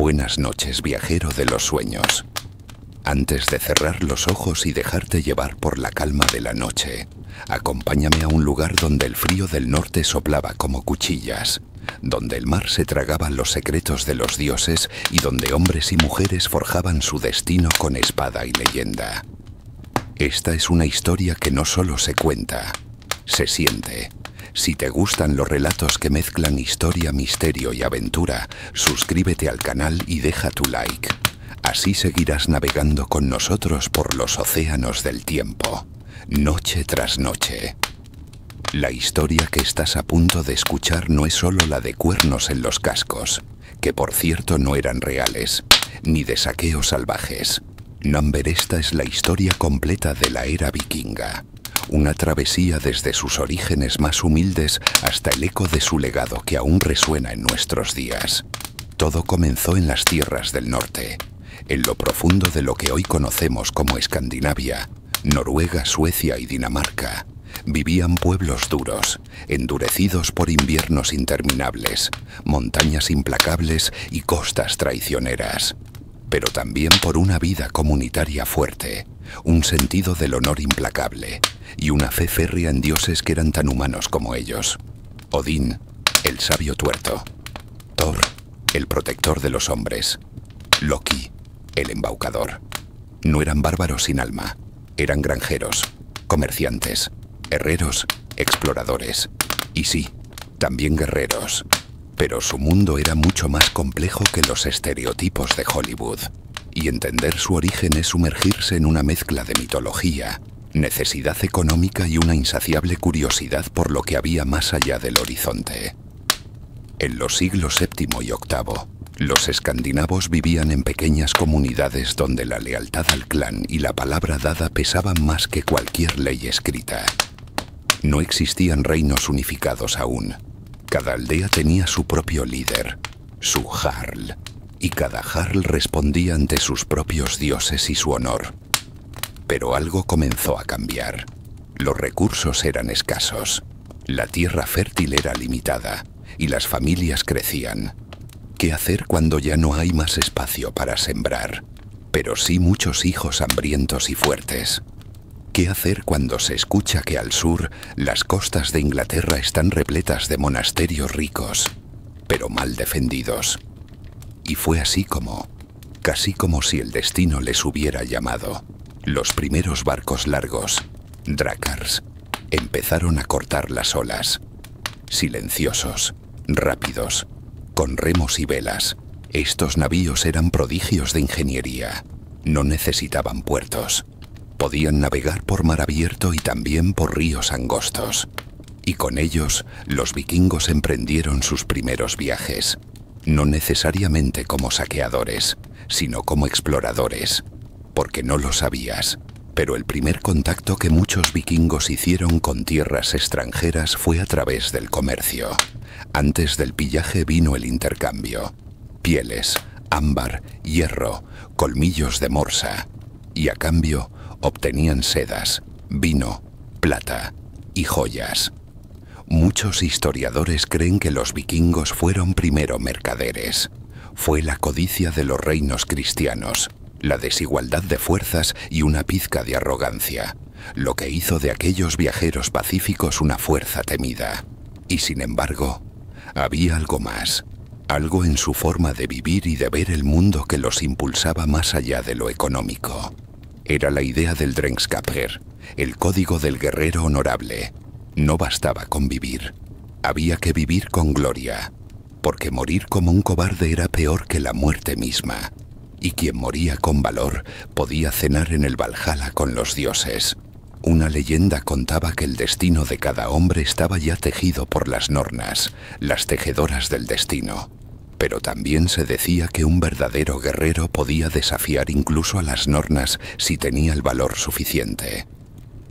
Buenas noches, viajero de los sueños. Antes de cerrar los ojos y dejarte llevar por la calma de la noche, acompáñame a un lugar donde el frío del norte soplaba como cuchillas, donde el mar se tragaba los secretos de los dioses y donde hombres y mujeres forjaban su destino con espada y leyenda. Esta es una historia que no solo se cuenta, se siente. Si te gustan los relatos que mezclan historia, misterio y aventura, suscríbete al canal y deja tu like. Así seguirás navegando con nosotros por los océanos del tiempo, noche tras noche. La historia que estás a punto de escuchar no es solo la de cuernos en los cascos, que por cierto no eran reales, ni de saqueos salvajes. Number, esta es la historia completa de la era vikinga. Una travesía desde sus orígenes más humildes hasta el eco de su legado que aún resuena en nuestros días. Todo comenzó en las tierras del norte, en lo profundo de lo que hoy conocemos como Escandinavia, Noruega, Suecia y Dinamarca. Vivían pueblos duros, endurecidos por inviernos interminables, montañas implacables y costas traicioneras, pero también por una vida comunitaria fuerte, un sentido del honor implacable y una fe férrea en dioses que eran tan humanos como ellos. Odín, el sabio tuerto; Thor, el protector de los hombres; Loki, el embaucador. No eran bárbaros sin alma, eran granjeros, comerciantes, herreros, exploradores y sí, también guerreros. Pero su mundo era mucho más complejo que los estereotipos de Hollywood, y entender su origen es sumergirse en una mezcla de mitología, necesidad económica y una insaciable curiosidad por lo que había más allá del horizonte. En los siglos VII y VIII, los escandinavos vivían en pequeñas comunidades donde la lealtad al clan y la palabra dada pesaban más que cualquier ley escrita. No existían reinos unificados aún. Cada aldea tenía su propio líder, su jarl, y cada jarl respondía ante sus propios dioses y su honor. Pero algo comenzó a cambiar. Los recursos eran escasos, la tierra fértil era limitada y las familias crecían. ¿Qué hacer cuando ya no hay más espacio para sembrar, pero sí muchos hijos hambrientos y fuertes? ¿Qué hacer cuando se escucha que al sur las costas de Inglaterra están repletas de monasterios ricos, pero mal defendidos? Y fue así como, casi como si el destino les hubiera llamado. Los primeros barcos largos, drácars, empezaron a cortar las olas. Silenciosos, rápidos, con remos y velas, estos navíos eran prodigios de ingeniería. No necesitaban puertos. Podían navegar por mar abierto y también por ríos angostos. Y con ellos, los vikingos emprendieron sus primeros viajes. No necesariamente como saqueadores, sino como exploradores. Porque no lo sabías, pero el primer contacto que muchos vikingos hicieron con tierras extranjeras fue a través del comercio. Antes del pillaje vino el intercambio. Pieles, ámbar, hierro, colmillos de morsa. Y a cambio, obtenían sedas, vino, plata y joyas. Muchos historiadores creen que los vikingos fueron primero mercaderes. Fue la codicia de los reinos cristianos, la desigualdad de fuerzas y una pizca de arrogancia, lo que hizo de aquellos viajeros pacíficos una fuerza temida. Y sin embargo, había algo más, algo en su forma de vivir y de ver el mundo que los impulsaba más allá de lo económico. Era la idea del Drengskaper, el código del guerrero honorable. No bastaba con vivir, había que vivir con gloria, porque morir como un cobarde era peor que la muerte misma, y quien moría con valor podía cenar en el Valhalla con los dioses. Una leyenda contaba que el destino de cada hombre estaba ya tejido por las Nornas, las tejedoras del destino. Pero también se decía que un verdadero guerrero podía desafiar incluso a las Nornas si tenía el valor suficiente.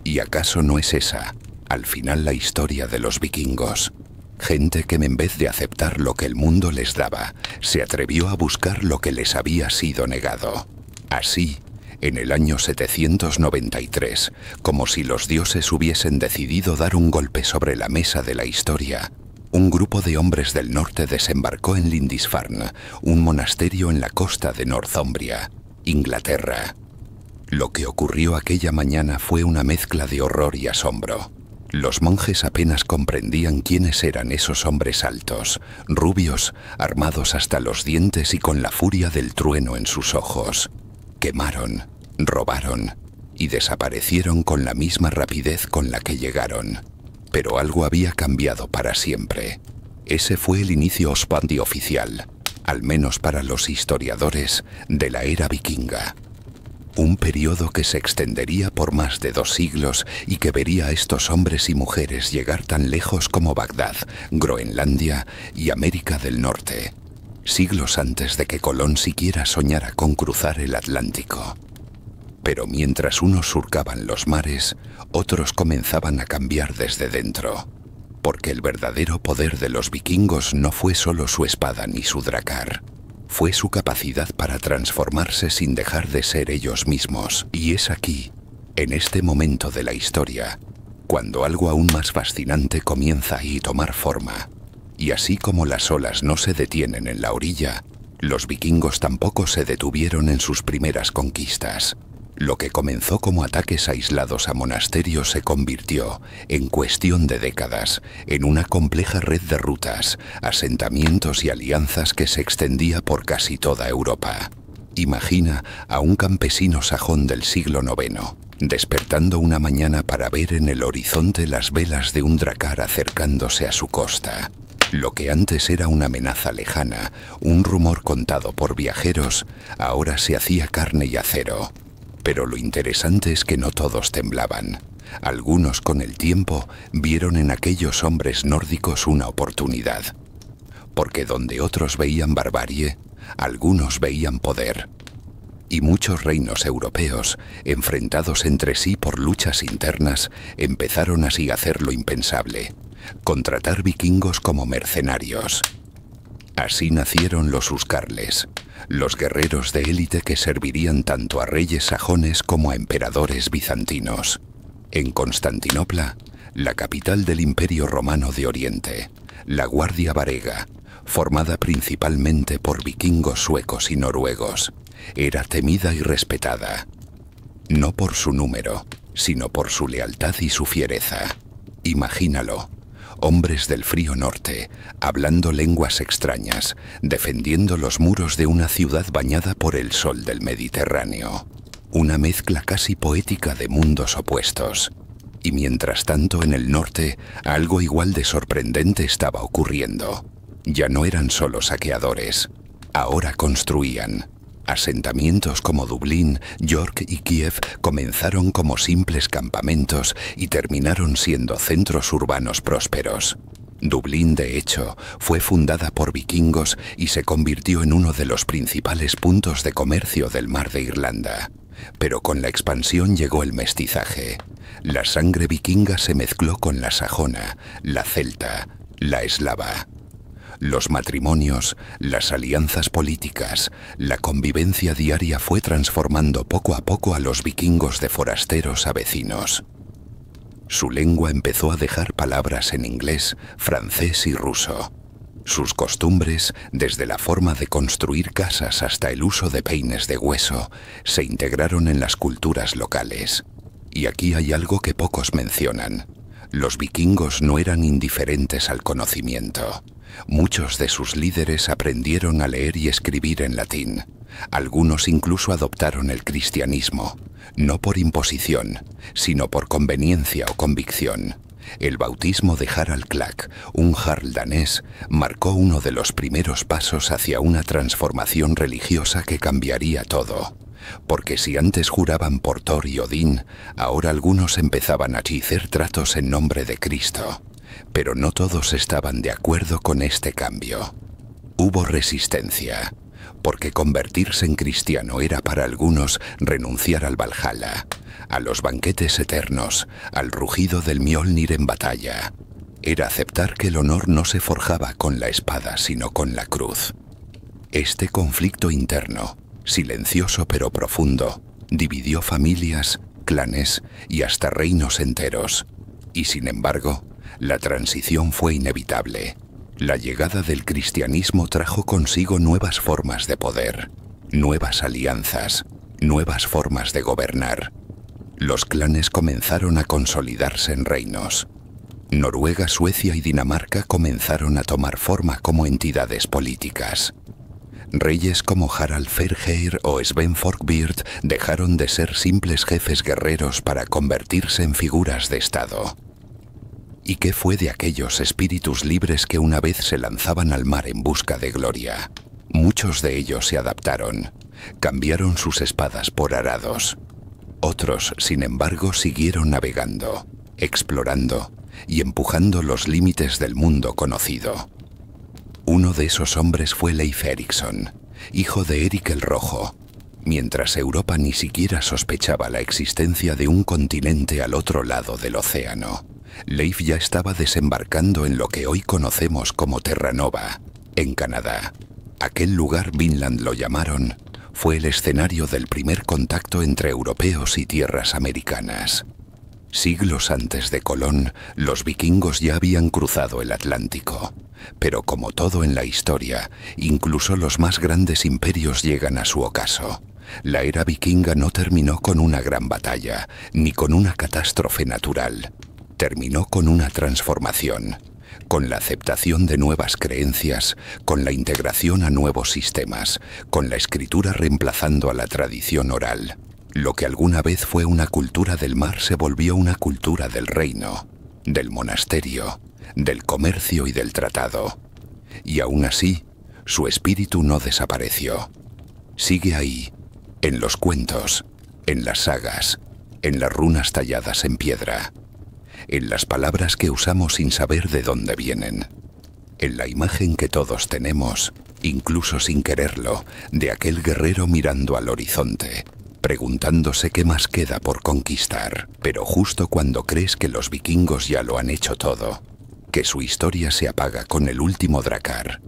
¿Y acaso no es esa, al final, la historia de los vikingos? Gente que en vez de aceptar lo que el mundo les daba, se atrevió a buscar lo que les había sido negado. Así, en el año 793, como si los dioses hubiesen decidido dar un golpe sobre la mesa de la historia, un grupo de hombres del norte desembarcó en Lindisfarne, un monasterio en la costa de Northumbria, Inglaterra. Lo que ocurrió aquella mañana fue una mezcla de horror y asombro. Los monjes apenas comprendían quiénes eran esos hombres altos, rubios, armados hasta los dientes y con la furia del trueno en sus ojos. Quemaron, robaron y desaparecieron con la misma rapidez con la que llegaron. Pero algo había cambiado para siempre. Ese fue el inicio oficial, al menos para los historiadores, de la era vikinga. Un periodo que se extendería por más de 2 siglos y que vería a estos hombres y mujeres llegar tan lejos como Bagdad, Groenlandia y América del Norte, siglos antes de que Colón siquiera soñara con cruzar el Atlántico. Pero mientras unos surcaban los mares, otros comenzaban a cambiar desde dentro, porque el verdadero poder de los vikingos no fue solo su espada ni su dracar. Fue su capacidad para transformarse sin dejar de ser ellos mismos. Y es aquí, en este momento de la historia, cuando algo aún más fascinante comienza a tomar forma. Y así como las olas no se detienen en la orilla, los vikingos tampoco se detuvieron en sus primeras conquistas. Lo que comenzó como ataques aislados a monasterios se convirtió, en cuestión de décadas, en una compleja red de rutas, asentamientos y alianzas que se extendía por casi toda Europa. Imagina a un campesino sajón del siglo IX, despertando una mañana para ver en el horizonte las velas de un dracar acercándose a su costa. Lo que antes era una amenaza lejana, un rumor contado por viajeros, ahora se hacía carne y acero. Pero lo interesante es que no todos temblaban. Algunos con el tiempo vieron en aquellos hombres nórdicos una oportunidad. Porque donde otros veían barbarie, algunos veían poder. Y muchos reinos europeos, enfrentados entre sí por luchas internas, empezaron así a hacer lo impensable: contratar vikingos como mercenarios. Así nacieron los huscarles, los guerreros de élite que servirían tanto a reyes sajones como a emperadores bizantinos. En Constantinopla, la capital del Imperio Romano de Oriente, la Guardia Varega, formada principalmente por vikingos suecos y noruegos, era temida y respetada, no por su número, sino por su lealtad y su fiereza. Imagínalo. Hombres del frío norte, hablando lenguas extrañas, defendiendo los muros de una ciudad bañada por el sol del Mediterráneo. Una mezcla casi poética de mundos opuestos. Y mientras tanto en el norte, algo igual de sorprendente estaba ocurriendo. Ya no eran solo saqueadores, ahora construían. Asentamientos como Dublín, York y Kiev comenzaron como simples campamentos y terminaron siendo centros urbanos prósperos. Dublín, de hecho, fue fundada por vikingos y se convirtió en uno de los principales puntos de comercio del mar de Irlanda. Pero con la expansión llegó el mestizaje. La sangre vikinga se mezcló con la sajona, la celta, la eslava. Los matrimonios, las alianzas políticas, la convivencia diaria fue transformando poco a poco a los vikingos de forasteros a vecinos. Su lengua empezó a dejar palabras en inglés, francés y ruso. Sus costumbres, desde la forma de construir casas hasta el uso de peines de hueso, se integraron en las culturas locales. Y aquí hay algo que pocos mencionan. Los vikingos no eran indiferentes al conocimiento. Muchos de sus líderes aprendieron a leer y escribir en latín. Algunos incluso adoptaron el cristianismo, no por imposición, sino por conveniencia o convicción. El bautismo de Harald Klak, un jarl danés, marcó uno de los primeros pasos hacia una transformación religiosa que cambiaría todo. Porque si antes juraban por Thor y Odín, ahora algunos empezaban a hacer tratos en nombre de Cristo. Pero no todos estaban de acuerdo con este cambio. Hubo resistencia, porque convertirse en cristiano era para algunos renunciar al Valhalla, a los banquetes eternos, al rugido del Mjolnir en batalla. Era aceptar que el honor no se forjaba con la espada, sino con la cruz. Este conflicto interno, silencioso pero profundo, dividió familias, clanes y hasta reinos enteros. Y sin embargo, La transición fue inevitable. La llegada del cristianismo trajo consigo nuevas formas de poder, nuevas alianzas, nuevas formas de gobernar. Los clanes comenzaron a consolidarse en reinos. Noruega, Suecia y Dinamarca comenzaron a tomar forma como entidades políticas. Reyes como Harald Fairhair o Sven Forkbeard dejaron de ser simples jefes guerreros para convertirse en figuras de Estado. ¿Y qué fue de aquellos espíritus libres que una vez se lanzaban al mar en busca de gloria? Muchos de ellos se adaptaron, cambiaron sus espadas por arados. Otros, sin embargo, siguieron navegando, explorando y empujando los límites del mundo conocido. Uno de esos hombres fue Leif Erikson, hijo de Erik el Rojo. Mientras Europa ni siquiera sospechaba la existencia de un continente al otro lado del océano, Leif ya estaba desembarcando en lo que hoy conocemos como Terranova, en Canadá. Aquel lugar, Vinland lo llamaron, fue el escenario del primer contacto entre europeos y tierras americanas. Siglos antes de Colón, los vikingos ya habían cruzado el Atlántico. Pero como todo en la historia, incluso los más grandes imperios llegan a su ocaso. La era vikinga no terminó con una gran batalla, ni con una catástrofe natural. Terminó con una transformación, con la aceptación de nuevas creencias, con la integración a nuevos sistemas, con la escritura reemplazando a la tradición oral. Lo que alguna vez fue una cultura del mar se volvió una cultura del reino, del monasterio, del comercio y del tratado. Y aún así, su espíritu no desapareció. Sigue ahí, en los cuentos, en las sagas, en las runas talladas en piedra, en las palabras que usamos sin saber de dónde vienen, en la imagen que todos tenemos, incluso sin quererlo, de aquel guerrero mirando al horizonte, preguntándose qué más queda por conquistar, pero justo cuando crees que los vikingos ya lo han hecho todo, que su historia se apaga con el último drakkar,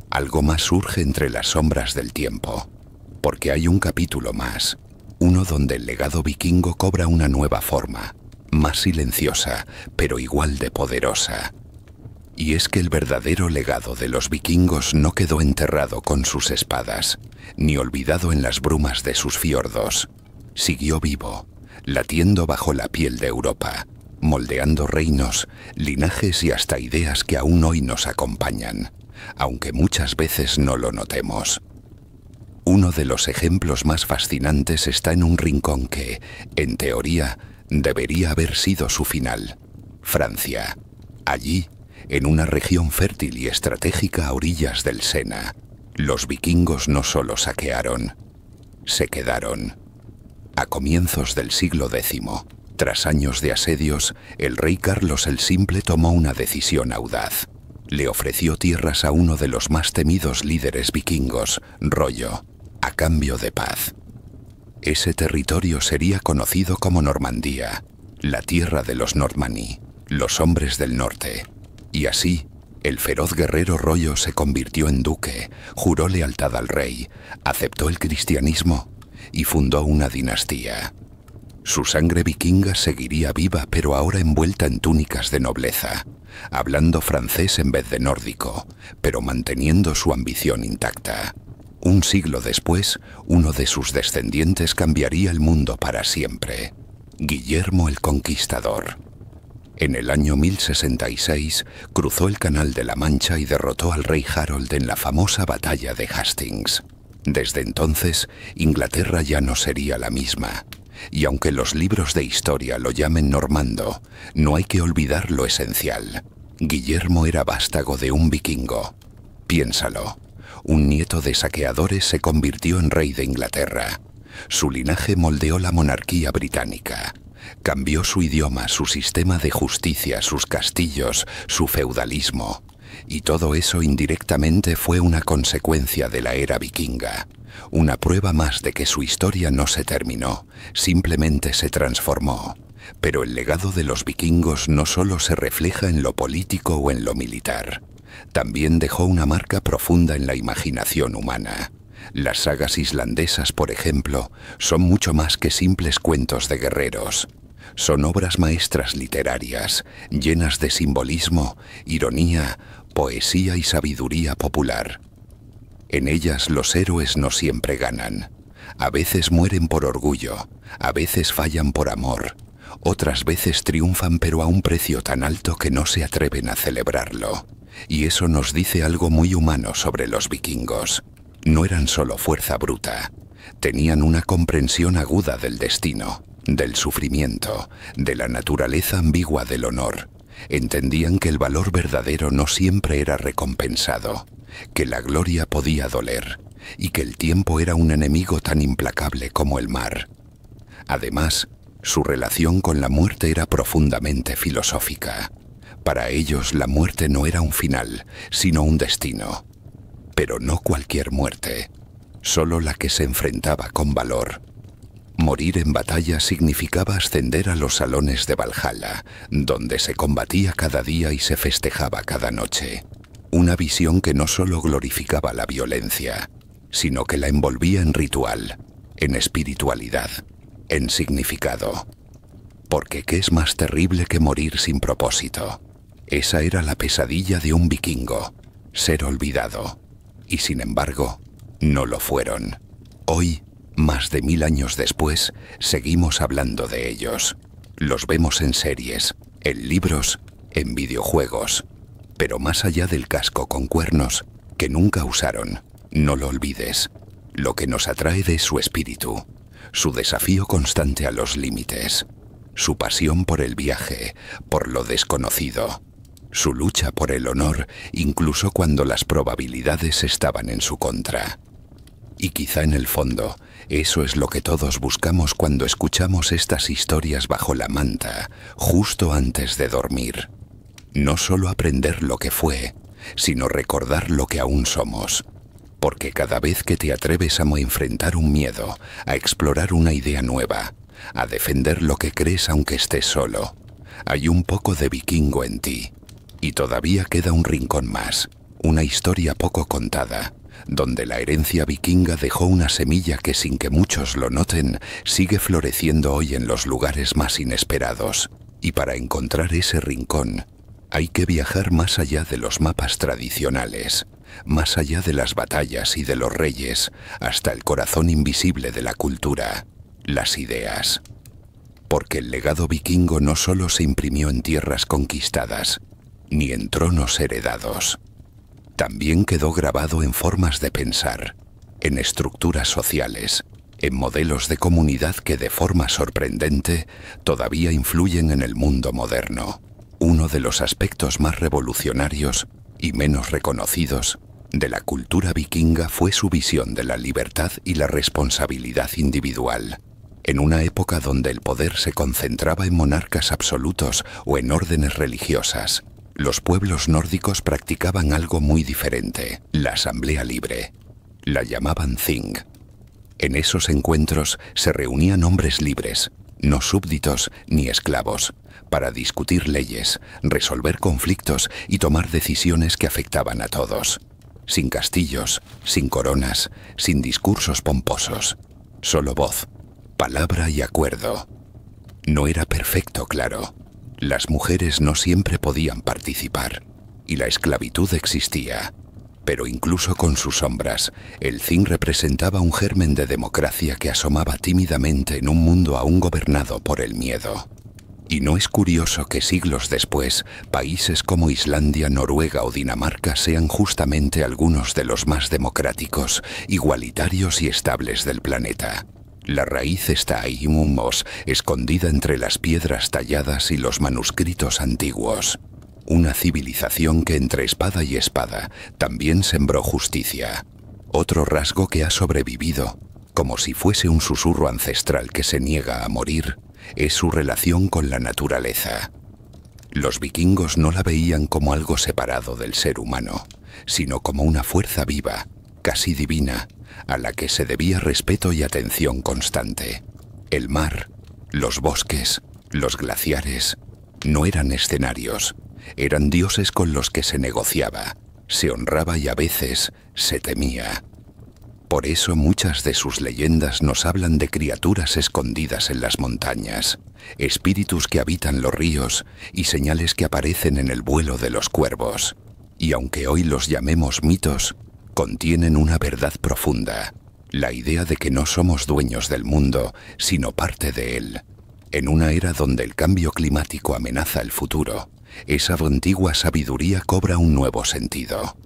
algo más surge entre las sombras del tiempo, porque hay un capítulo más, uno donde el legado vikingo cobra una nueva forma, más silenciosa, pero igual de poderosa. Y es que el verdadero legado de los vikingos no quedó enterrado con sus espadas, ni olvidado en las brumas de sus fiordos. Siguió vivo, latiendo bajo la piel de Europa, moldeando reinos, linajes y hasta ideas que aún hoy nos acompañan, aunque muchas veces no lo notemos. Uno de los ejemplos más fascinantes está en un rincón que, en teoría, debería haber sido su final: Francia. Allí, en una región fértil y estratégica a orillas del Sena, los vikingos no solo saquearon, se quedaron. A comienzos del siglo X, tras años de asedios, el rey Carlos el Simple tomó una decisión audaz. Le ofreció tierras a uno de los más temidos líderes vikingos, Rollo, a cambio de paz. Ese territorio sería conocido como Normandía, la tierra de los Normanni, los hombres del norte. Y así, el feroz guerrero Rollo se convirtió en duque, juró lealtad al rey, aceptó el cristianismo y fundó una dinastía. Su sangre vikinga seguiría viva, pero ahora envuelta en túnicas de nobleza, hablando francés en vez de nórdico, pero manteniendo su ambición intacta. Un siglo después, uno de sus descendientes cambiaría el mundo para siempre: Guillermo el Conquistador. En el año 1066 cruzó el Canal de la Mancha y derrotó al rey Harold en la famosa batalla de Hastings. Desde entonces, Inglaterra ya no sería la misma. Y aunque los libros de historia lo llamen normando, no hay que olvidar lo esencial: Guillermo era vástago de un vikingo. Piénsalo. Un nieto de saqueadores se convirtió en rey de Inglaterra. Su linaje moldeó la monarquía británica. Cambió su idioma, su sistema de justicia, sus castillos, su feudalismo. Y todo eso indirectamente fue una consecuencia de la era vikinga. Una prueba más de que su historia no se terminó, simplemente se transformó. Pero el legado de los vikingos no solo se refleja en lo político o en lo militar. También dejó una marca profunda en la imaginación humana. Las sagas islandesas, por ejemplo, son mucho más que simples cuentos de guerreros. Son obras maestras literarias, llenas de simbolismo, ironía, poesía y sabiduría popular. En ellas los héroes no siempre ganan. A veces mueren por orgullo, a veces fallan por amor, otras veces triunfan pero a un precio tan alto que no se atreven a celebrarlo. Y eso nos dice algo muy humano sobre los vikingos. No eran solo fuerza bruta, tenían una comprensión aguda del destino, del sufrimiento, de la naturaleza ambigua del honor. Entendían que el valor verdadero no siempre era recompensado, que la gloria podía doler y que el tiempo era un enemigo tan implacable como el mar. Además, su relación con la muerte era profundamente filosófica. Para ellos la muerte no era un final, sino un destino. Pero no cualquier muerte, solo la que se enfrentaba con valor. Morir en batalla significaba ascender a los salones de Valhalla, donde se combatía cada día y se festejaba cada noche. Una visión que no solo glorificaba la violencia, sino que la envolvía en ritual, en espiritualidad, en significado. Porque ¿qué es más terrible que morir sin propósito? Esa era la pesadilla de un vikingo, ser olvidado. Y sin embargo, no lo fueron. Hoy, más de 1000 años después, seguimos hablando de ellos. Los vemos en series, en libros, en videojuegos. Pero más allá del casco con cuernos, que nunca usaron, no lo olvides. Lo que nos atrae de su espíritu, su desafío constante a los límites, su pasión por el viaje, por lo desconocido, su lucha por el honor incluso cuando las probabilidades estaban en su contra. Y quizá en el fondo, eso es lo que todos buscamos cuando escuchamos estas historias bajo la manta, justo antes de dormir. No solo aprender lo que fue, sino recordar lo que aún somos. Porque cada vez que te atreves a enfrentar un miedo, a explorar una idea nueva, a defender lo que crees aunque estés solo, hay un poco de vikingo en ti. Y todavía queda un rincón más, una historia poco contada, donde la herencia vikinga dejó una semilla que sin que muchos lo noten, sigue floreciendo hoy en los lugares más inesperados. Y para encontrar ese rincón, hay que viajar más allá de los mapas tradicionales, más allá de las batallas y de los reyes, hasta el corazón invisible de la cultura, las ideas. Porque el legado vikingo no solo se imprimió en tierras conquistadas, ni en tronos heredados. También quedó grabado en formas de pensar, en estructuras sociales, en modelos de comunidad que de forma sorprendente todavía influyen en el mundo moderno. Uno de los aspectos más revolucionarios y menos reconocidos de la cultura vikinga fue su visión de la libertad y la responsabilidad individual. En una época donde el poder se concentraba en monarcas absolutos o en órdenes religiosas, los pueblos nórdicos practicaban algo muy diferente, la asamblea libre. La llamaban Thing. En esos encuentros se reunían hombres libres, no súbditos ni esclavos, para discutir leyes, resolver conflictos y tomar decisiones que afectaban a todos. Sin castillos, sin coronas, sin discursos pomposos. Solo voz, palabra y acuerdo. No era perfecto, claro. Las mujeres no siempre podían participar, y la esclavitud existía. Pero incluso con sus sombras, el Thing representaba un germen de democracia que asomaba tímidamente en un mundo aún gobernado por el miedo. Y no es curioso que siglos después, países como Islandia, Noruega o Dinamarca sean justamente algunos de los más democráticos, igualitarios y estables del planeta. La raíz está ahí, escondida entre las piedras talladas y los manuscritos antiguos. Una civilización que entre espada y espada también sembró justicia. Otro rasgo que ha sobrevivido, como si fuese un susurro ancestral que se niega a morir, es su relación con la naturaleza. Los vikingos no la veían como algo separado del ser humano, sino como una fuerza viva, casi divina, a la que se debía respeto y atención constante. El mar, los bosques, los glaciares, no eran escenarios, eran dioses con los que se negociaba, se honraba y a veces se temía. Por eso muchas de sus leyendas nos hablan de criaturas escondidas en las montañas, espíritus que habitan los ríos y señales que aparecen en el vuelo de los cuervos. Y aunque hoy los llamemos mitos, contienen una verdad profunda, la idea de que no somos dueños del mundo, sino parte de él. En una era donde el cambio climático amenaza el futuro, esa antigua sabiduría cobra un nuevo sentido.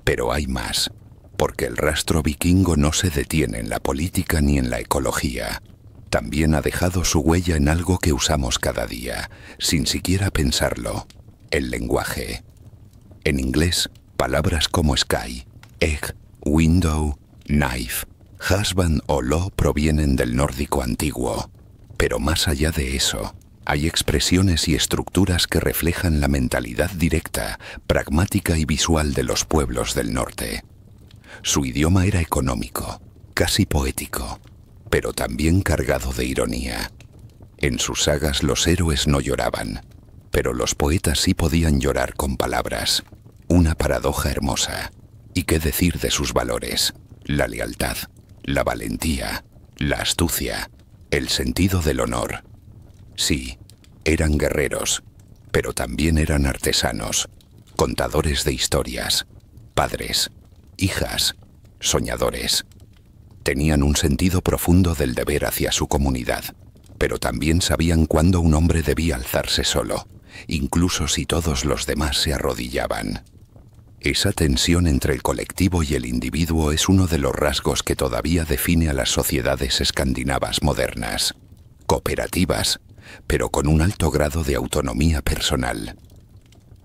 Pero hay más, porque el rastro vikingo no se detiene en la política ni en la ecología. También ha dejado su huella en algo que usamos cada día, sin siquiera pensarlo: el lenguaje. En inglés, palabras como sky, egg, window, knife, husband o law provienen del nórdico antiguo. Pero más allá de eso, hay expresiones y estructuras que reflejan la mentalidad directa, pragmática y visual de los pueblos del norte. Su idioma era económico, casi poético, pero también cargado de ironía. En sus sagas los héroes no lloraban, pero los poetas sí podían llorar con palabras. Una paradoja hermosa. ¿Y qué decir de sus valores? La lealtad, la valentía, la astucia, el sentido del honor. Sí, eran guerreros, pero también eran artesanos, contadores de historias, padres, hijas, soñadores. Tenían un sentido profundo del deber hacia su comunidad, pero también sabían cuándo un hombre debía alzarse solo, incluso si todos los demás se arrodillaban. Esa tensión entre el colectivo y el individuo es uno de los rasgos que todavía define a las sociedades escandinavas modernas, cooperativas, pero con un alto grado de autonomía personal.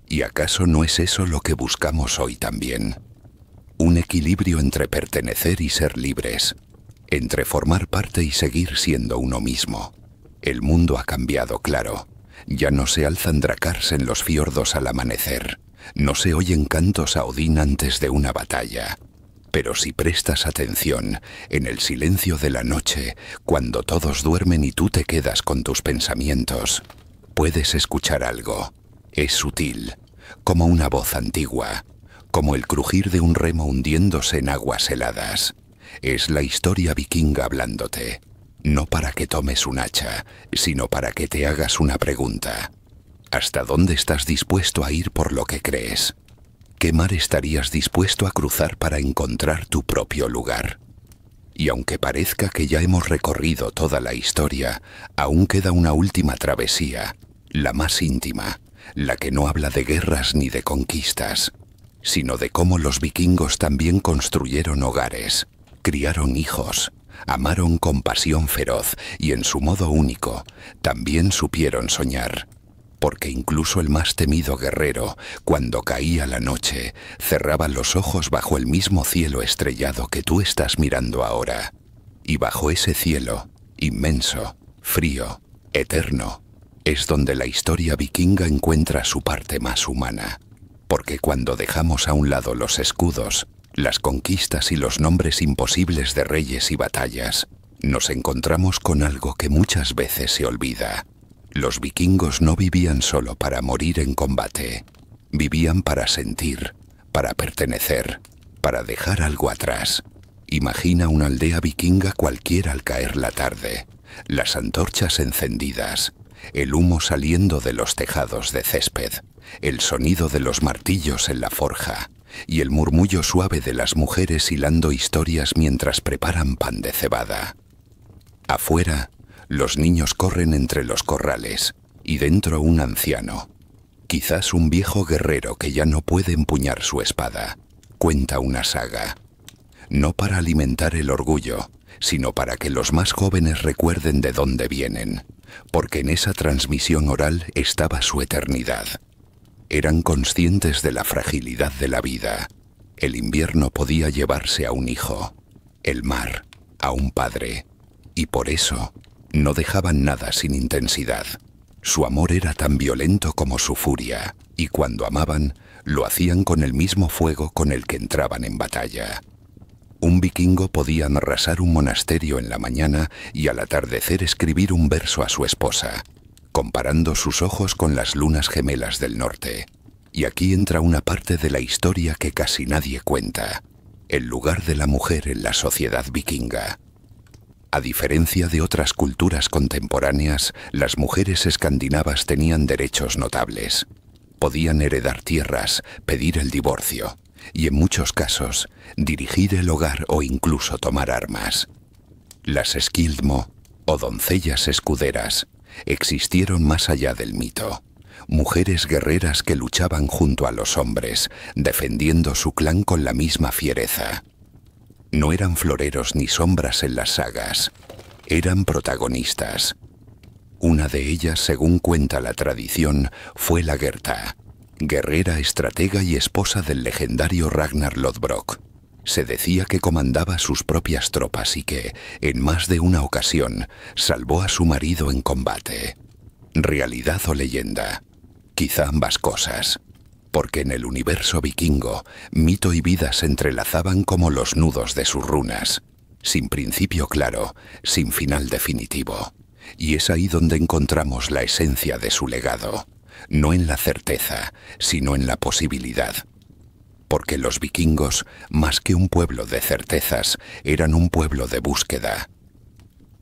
¿Y acaso no es eso lo que buscamos hoy también? Un equilibrio entre pertenecer y ser libres, entre formar parte y seguir siendo uno mismo. El mundo ha cambiado, claro. Ya no se alzan drakars en los fiordos al amanecer. No se oyen cantos a Odín antes de una batalla. Pero si prestas atención, en el silencio de la noche, cuando todos duermen y tú te quedas con tus pensamientos, puedes escuchar algo. Es sutil, como una voz antigua, como el crujir de un remo hundiéndose en aguas heladas. Es la historia vikinga hablándote, no para que tomes un hacha, sino para que te hagas una pregunta. ¿Hasta dónde estás dispuesto a ir por lo que crees? ¿Qué mar estarías dispuesto a cruzar para encontrar tu propio lugar? Y aunque parezca que ya hemos recorrido toda la historia, aún queda una última travesía, la más íntima, la que no habla de guerras ni de conquistas, sino de cómo los vikingos también construyeron hogares, criaron hijos, amaron con pasión feroz y en su modo único, también supieron soñar. Porque incluso el más temido guerrero, cuando caía la noche, cerraba los ojos bajo el mismo cielo estrellado que tú estás mirando ahora. Y bajo ese cielo, inmenso, frío, eterno, es donde la historia vikinga encuentra su parte más humana. Porque cuando dejamos a un lado los escudos, las conquistas y los nombres imposibles de reyes y batallas, nos encontramos con algo que muchas veces se olvida. Los vikingos no vivían solo para morir en combate, vivían para sentir, para pertenecer, para dejar algo atrás. Imagina una aldea vikinga cualquiera al caer la tarde, las antorchas encendidas, el humo saliendo de los tejados de césped, el sonido de los martillos en la forja y el murmullo suave de las mujeres hilando historias mientras preparan pan de cebada. Afuera, los niños corren entre los corrales, y dentro un anciano, quizás un viejo guerrero que ya no puede empuñar su espada, cuenta una saga. No para alimentar el orgullo, sino para que los más jóvenes recuerden de dónde vienen, porque en esa transmisión oral estaba su eternidad. Eran conscientes de la fragilidad de la vida. El invierno podía llevarse a un hijo, el mar a un padre, y por eso no dejaban nada sin intensidad. Su amor era tan violento como su furia, y cuando amaban, lo hacían con el mismo fuego con el que entraban en batalla. Un vikingo podía arrasar un monasterio en la mañana y al atardecer escribir un verso a su esposa, comparando sus ojos con las lunas gemelas del norte. Y aquí entra una parte de la historia que casi nadie cuenta. el lugar de la mujer en la sociedad vikinga. A diferencia de otras culturas contemporáneas, las mujeres escandinavas tenían derechos notables. Podían heredar tierras, pedir el divorcio y, en muchos casos, dirigir el hogar o incluso tomar armas. Las skildmo, o doncellas escuderas, existieron más allá del mito. Mujeres guerreras que luchaban junto a los hombres, defendiendo su clan con la misma fiereza. No eran floreros ni sombras en las sagas, eran protagonistas. Una de ellas, según cuenta la tradición, fue Lagertha, guerrera, estratega y esposa del legendario Ragnar Lodbrok. Se decía que comandaba sus propias tropas y que, en más de una ocasión, salvó a su marido en combate. ¿Realidad o leyenda? Quizá ambas cosas, porque en el universo vikingo, mito y vida se entrelazaban como los nudos de sus runas, sin principio claro, sin final definitivo. Y es ahí donde encontramos la esencia de su legado, no en la certeza, sino en la posibilidad. Porque los vikingos, más que un pueblo de certezas, eran un pueblo de búsqueda.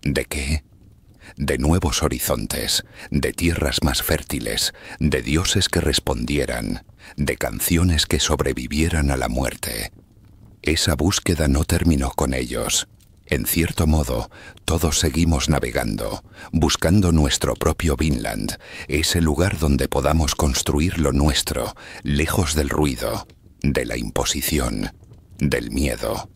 ¿De qué? De nuevos horizontes, de tierras más fértiles, de dioses que respondieran, de canciones que sobrevivieran a la muerte. Esa búsqueda no terminó con ellos. En cierto modo, todos seguimos navegando, buscando nuestro propio Vinland, ese lugar donde podamos construir lo nuestro, lejos del ruido, de la imposición, del miedo.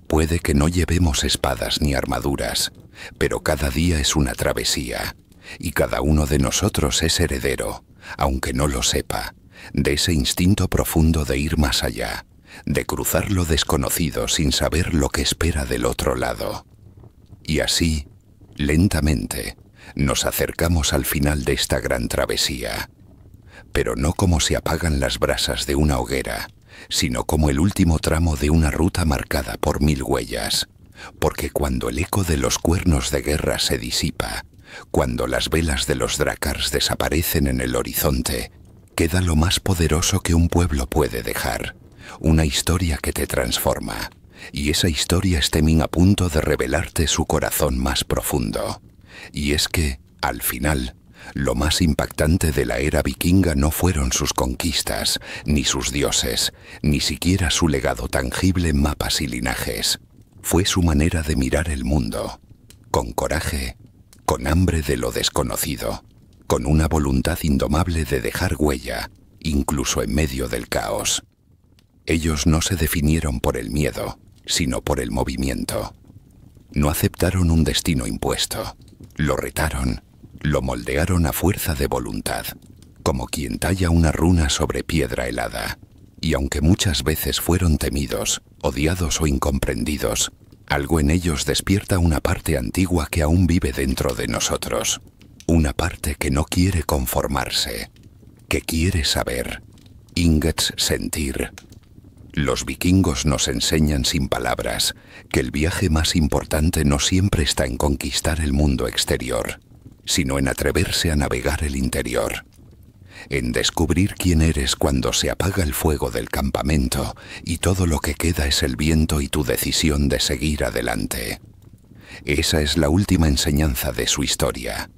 Puede que no llevemos espadas ni armaduras, pero cada día es una travesía, y cada uno de nosotros es heredero, aunque no lo sepa, de ese instinto profundo de ir más allá, de cruzar lo desconocido sin saber lo que espera del otro lado. Y así, lentamente, nos acercamos al final de esta gran travesía, pero no como se apagan las brasas de una hoguera, sino como el último tramo de una ruta marcada por 1000 huellas, porque cuando el eco de los cuernos de guerra se disipa, cuando las velas de los drakars desaparecen en el horizonte, queda lo más poderoso que un pueblo puede dejar, una historia que te transforma, y esa historia es Temin a punto de revelarte su corazón más profundo. Y es que, al final, lo más impactante de la era vikinga no fueron sus conquistas, ni sus dioses, ni siquiera su legado tangible en mapas y linajes. Fue su manera de mirar el mundo, con coraje, con hambre de lo desconocido, con una voluntad indomable de dejar huella, incluso en medio del caos. Ellos no se definieron por el miedo, sino por el movimiento. No aceptaron un destino impuesto, lo retaron, lo moldearon a fuerza de voluntad, como quien talla una runa sobre piedra helada. Y aunque muchas veces fueron temidos, odiados o incomprendidos, algo en ellos despierta una parte antigua que aún vive dentro de nosotros. Una parte que no quiere conformarse, que quiere saber, Ingets sentir. Los vikingos nos enseñan sin palabras que el viaje más importante no siempre está en conquistar el mundo exterior, sino en atreverse a navegar el interior, en descubrir quién eres cuando se apaga el fuego del campamento y todo lo que queda es el viento y tu decisión de seguir adelante. Esa es la última enseñanza de su historia,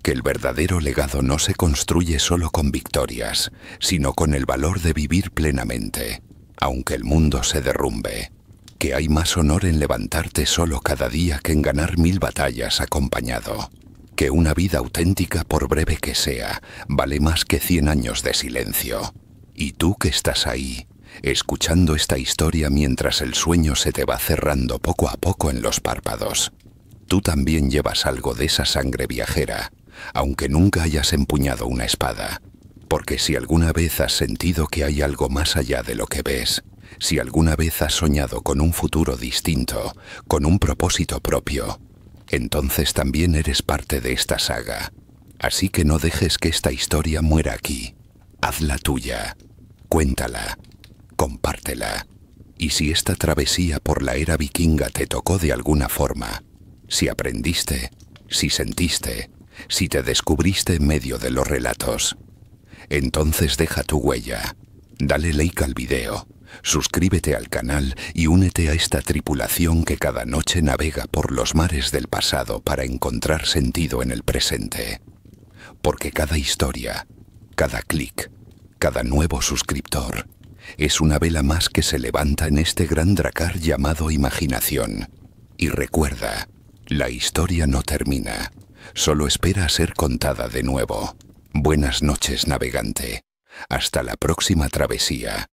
que el verdadero legado no se construye solo con victorias, sino con el valor de vivir plenamente, aunque el mundo se derrumbe, que hay más honor en levantarte solo cada día que en ganar 1000 batallas acompañado, que una vida auténtica, por breve que sea, vale más que 100 años de silencio. Y tú que estás ahí, escuchando esta historia mientras el sueño se te va cerrando poco a poco en los párpados, tú también llevas algo de esa sangre viajera, aunque nunca hayas empuñado una espada. Porque si alguna vez has sentido que hay algo más allá de lo que ves, si alguna vez has soñado con un futuro distinto, con un propósito propio, entonces también eres parte de esta saga. Así que no dejes que esta historia muera aquí. Hazla tuya, cuéntala, compártela. Y si esta travesía por la era vikinga te tocó de alguna forma, si aprendiste, si sentiste, si te descubriste en medio de los relatos, entonces deja tu huella, dale like al video, Suscríbete al canal y únete a esta tripulación que cada noche navega por los mares del pasado para encontrar sentido en el presente. Porque cada historia, cada clic, cada nuevo suscriptor es una vela más que se levanta en este gran dracar llamado imaginación. Y recuerda, la historia no termina, solo espera a ser contada de nuevo. Buenas noches, navegante. Hasta la próxima travesía.